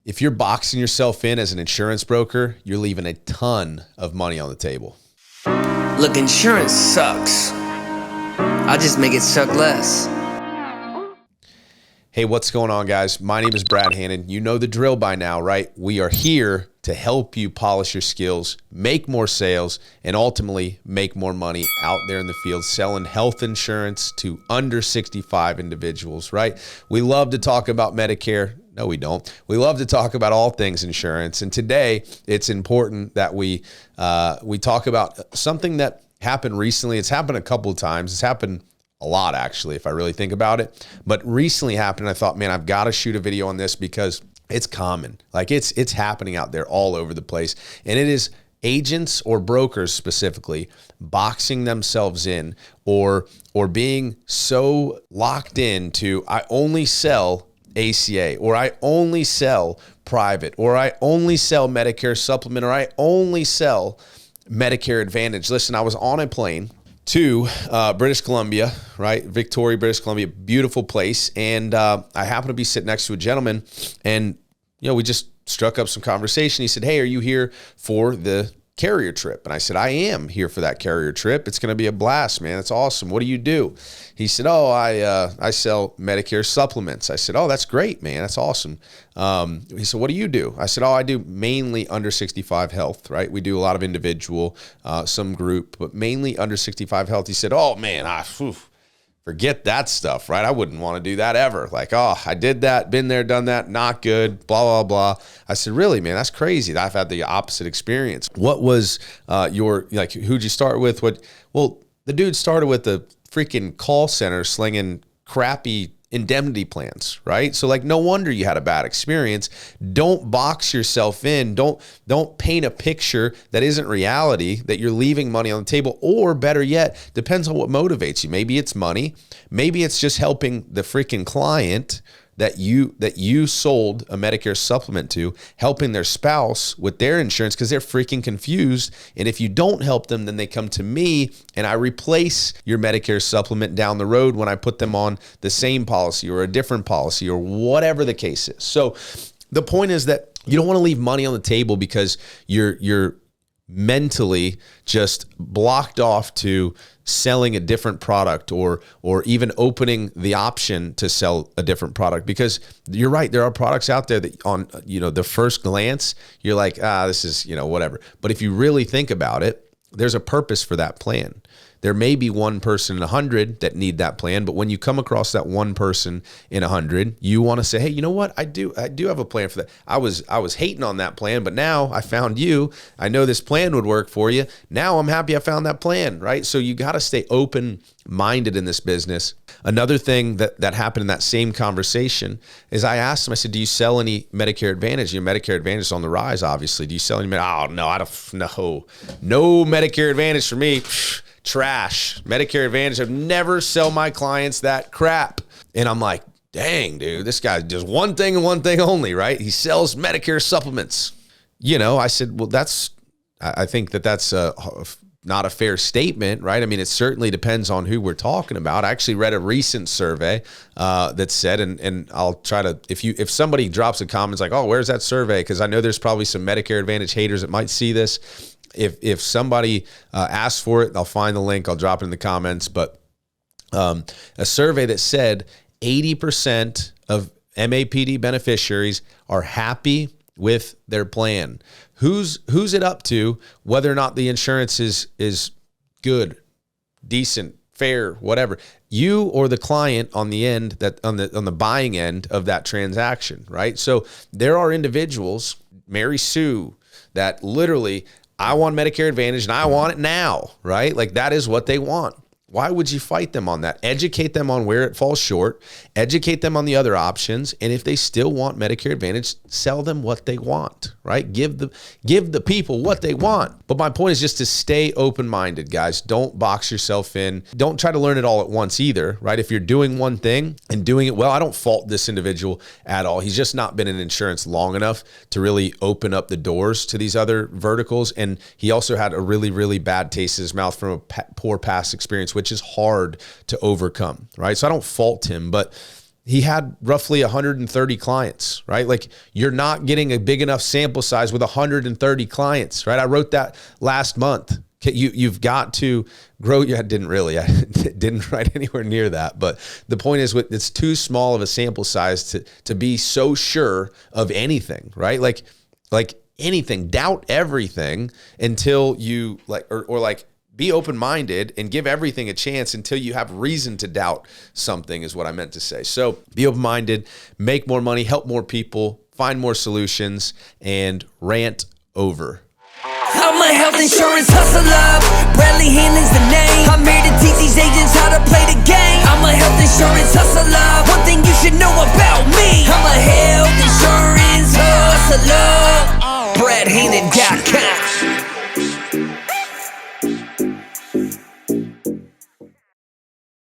If you're boxing yourself in as an insurance broker, you're leaving a ton of money on the table. Look, insurance sucks. I just make it suck less. Hey, what's going on, guys? My name is Brad Hannon. You know the drill by now, right? We are here to help you polish your skills, make more sales, and ultimately make more money out there in the field selling health insurance to under 65 individuals, right? We love to talk about Medicare. No, we don't. We love to talk about all things insurance. And today, it's important that we talk about something that happened recently. It's happened a couple of times. It's happened a lot, actually, if I really think about it. But recently happened, and I thought, man, I've got to shoot a video on this because it's common. Like it's happening out there all over the place. And it is agents or brokers specifically boxing themselves in or being so locked into, I only sell ACA, or I only sell private, or I only sell Medicare supplement, or I only sell Medicare Advantage. Listen, I was on a plane to British Columbia, right? Victoria, British Columbia, beautiful place. And I happened to be sitting next to a gentleman, and we just struck up some conversation. He said, "Hey, are you here for the carrier trip?" And I said, "I am here for that carrier trip. It's going to be a blast, man. It's awesome. What do you do?" He said, "Oh, I sell Medicare supplements." I said, "Oh, that's great, man. That's awesome." He said, "What do you do?" I said, "Oh, I do mainly under 65 health, right? We do a lot of individual, some group, but mainly under 65 health." He said, "Oh, man, forget that stuff, right? I wouldn't want to do that ever. Like, oh, I did that, been there, done that, not good, blah, blah, blah." I said, "Really, man, that's crazy. I've had the opposite experience." What was who'd you start with? Well, the dude started with the freaking call center slinging crappy indemnity plans, right? So no wonder you had a bad experience. Don't box yourself in. Don't paint a picture that isn't reality, that you're leaving money on the table, or better yet, depends on what motivates you. Maybe it's money. Maybe it's just helping the freaking client that you sold a Medicare supplement to, helping their spouse with their insurance because they're freaking confused. And if you don't help them, then they come to me and I replace your Medicare supplement down the road when I put them on the same policy or a different policy or whatever the case is. So the point is that you don't want to leave money on the table because you're mentally just blocked off to selling a different product or even opening the option to sell a different product. Because you're right, there are products out there that on the first glance you're like, this is whatever. But if you really think about it, there's a purpose for that plan. There may be one person in 100 that need that plan, but when you come across that one person in 100, you want to say, "Hey, you know what? I do have a plan for that. I was hating on that plan, but now I found you. I know this plan would work for you. Now I'm happy I found that plan," right? So you got to stay open-minded in this business. Another thing that happened in that same conversation is I asked him, I said, "Do you sell any Medicare Advantage? Your Medicare Advantage is on the rise, obviously. Do you sell any?" "Oh, no, I don't. No Medicare Advantage for me. Trash. Medicare Advantage. I've never sell my clients that crap." And I'm like, dang, dude, this guy does one thing and one thing only, right? He sells Medicare supplements. I said, well, I think that's not a fair statement, right? I mean, it certainly depends on who we're talking about. I actually read a recent survey that said, and I'll try to, if somebody drops a comment, it's like, "Oh, where's that survey?" Because I know there's probably some Medicare Advantage haters that might see this. If somebody asks for it, I'll find the link. I'll drop it in the comments. But a survey that said 80% of MAPD beneficiaries are happy with their plan. Who's it up to whether or not the insurance is good, decent, fair, whatever? You or the client on the end, that on the buying end of that transaction, right? So there are individuals, Mary Sue, that literally, "I want Medicare Advantage and I want it now," right? Like that is what they want. Why would you fight them on that? Educate them on where it falls short, educate them on the other options, and if they still want Medicare Advantage, sell them what they want, right? Give the people what they want. But my point is just to stay open-minded, guys. Don't box yourself in. Don't try to learn it all at once either, right? If you're doing one thing and doing it well, I don't fault this individual at all. He's just not been in insurance long enough to really open up the doors to these other verticals. And he also had a really, really bad taste in his mouth from a poor past experience, which is hard to overcome, right? So I don't fault him, but he had roughly 130 clients, right? Like you're not getting a big enough sample size with 130 clients, right? I wrote that last month. You've got to grow. I didn't write anywhere near that. But the point is, it's too small of a sample size to be so sure of anything, right? Like anything, doubt everything until you be open-minded and give everything a chance until you have reason to doubt something is what I meant to say. So be open-minded, make more money, help more people, find more solutions, and rant over. I'm a health insurance hustler. Bradley Hannon's the name. I'm here to teach these agents how to play the game. I'm a health insurance hustler. One thing you should know about me, I'm a health insurance hustler. BradHannon.com.